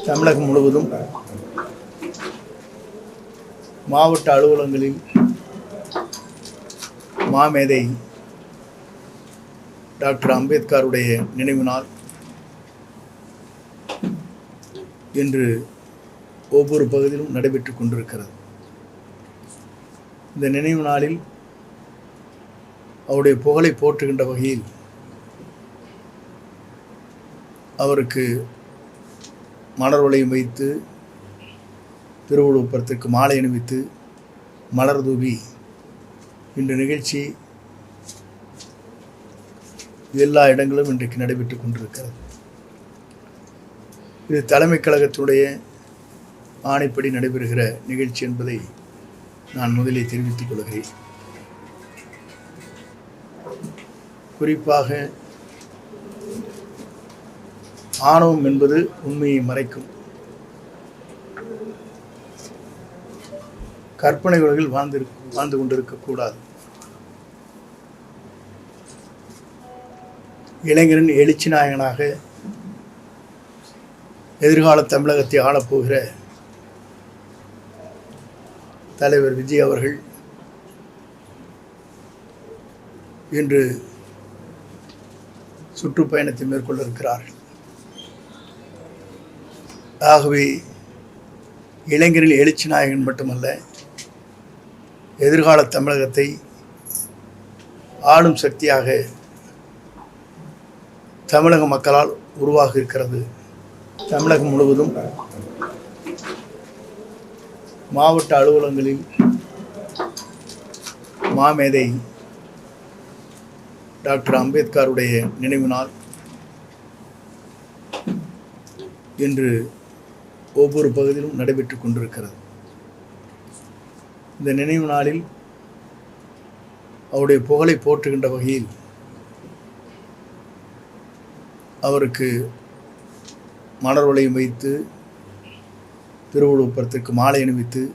தமிழகம் முழுவதும் மாவட்ட அலுவலகங்களில் மாமேதை டாக்டர் அம்பேத்கருடைய நினைவு நாள் இன்று ஒவ்வொரு பகுதியிலும் நடைபெற்று கொண்டிருக்கிறது. இந்த நினைவு நாளில் அவருடைய புகழை போற்றுகின்ற வகையில் அவருக்கு மலர் வளையம் வைத்து திருவள்ளுவப்படத்திற்கு மாலை அணிவித்து மலர் தூவி இன்று நிகழ்ச்சி எல்லா இடங்களும் இன்றைக்கு நடைபெற்று கொண்டிருக்கிறது. இது தலைமைக் கழகத்துடைய ஆணைப்படி நடைபெறுகிற நிகழ்ச்சி என்பதை நான் முதலில் தெரிவித்துக் கொள்கிறேன். குறிப்பாக ஆணவம் என்பது உண்மையை மறைக்கும். கற்பனை உலகில் வாழ்ந்து கொண்டிருக்கக்கூடாது. இளைஞரின் எழுச்சி நாயகனாக எதிர்கால தமிழகத்தை ஆளப்போகிற தலைவர் விஜய் அவர்கள் இன்று சுற்றுப்பயணத்தை மேற்கொள்ள இருக்கிறார்கள். ஆகவே இளைஞரில் எழுச்சி நாயகன் மட்டுமல்ல, எதிர்கால தமிழகத்தை ஆளும் சக்தியாக தமிழக மக்களால் உருவாக இருக்கிறது. தமிழகம் முழுவதும் மாவட்ட அலுவலகங்களில் மாமேதை டாக்டர் அம்பேத்கருடைய நினைவு நாள் இன்று ஒவ்வொரு பகுதியிலும் நடைபெற்று கொண்டிருக்கிறது. இந்த நினைவு நாளில் அவருடைய புகழை போற்றுகின்ற வகையில் அவருக்கு மலர் வளையம் வைத்து திருவள்ளுவப்படத்திற்கு மாலை அணிவித்து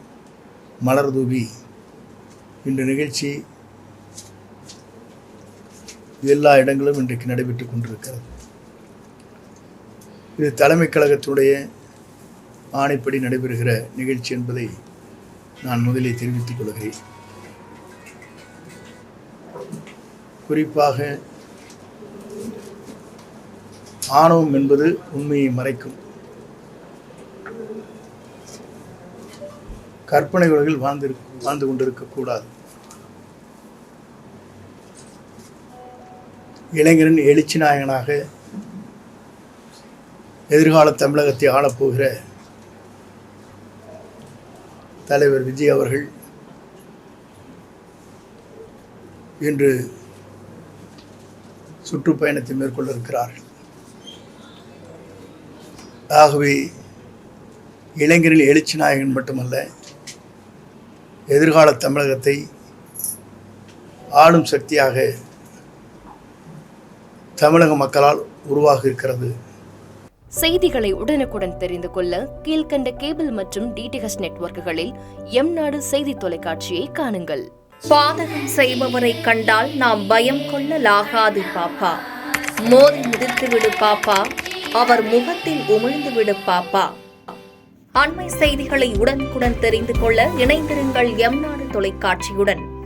மலர் தூவி இன்று நிகழ்ச்சி எல்லா இடங்களும் இன்றைக்கு நடைபெற்று கொண்டிருக்கிறது. இது தலைமைக் கழகத்துடைய ஆணைப்படி நடைபெறுகிற நிகழ்ச்சி என்பதை நான் முதலில் தெரிவித்துக் கொள்கிறேன். குறிப்பாக ஆணவம் என்பது உண்மையை மறைக்கும். கற்பனை உலகில் வாழ்ந்து கொண்டிருக்கக்கூடாது. இளைஞரின் எழுச்சி நாயகனாக எதிர்கால தமிழகத்தை ஆளப்போகிற தலைவர் விஜய் அவர்கள் இன்று சுற்றுப்பயணத்தை மேற்கொள்ள இருக்கிறார்கள். ஆகவே இளைஞரில் எழுச்சி நாயகன் மட்டுமல்ல, எதிர்கால தமிழகத்தை ஆளும் சக்தியாக தமிழக மக்களால் உருவாக இருக்கிறது. செய்திகளை உடனுக்குடன் தெரிந்து கொள்ள கீழ்கண்ட கேபிள் மற்றும் டிடிஹெச் நெட்வொர்க்குகளில் எம்நாடு செய்தி தொலைக்காட்சியை காணுங்கள். பாதகம் செய்பவரை கண்டால் நாம் பயம் கொள்ளலாகாது பாப்பா. மோதி மிதித்துவிடு பாப்பா, அவர் முகத்தில் உமிழ்ந்து விடு பாப்பா. அண்மை செய்திகளை உடனுக்குடன் தெரிந்து கொள்ள இணைந்திருங்கள் எம்நாடு தொலைக்காட்சியுடன்.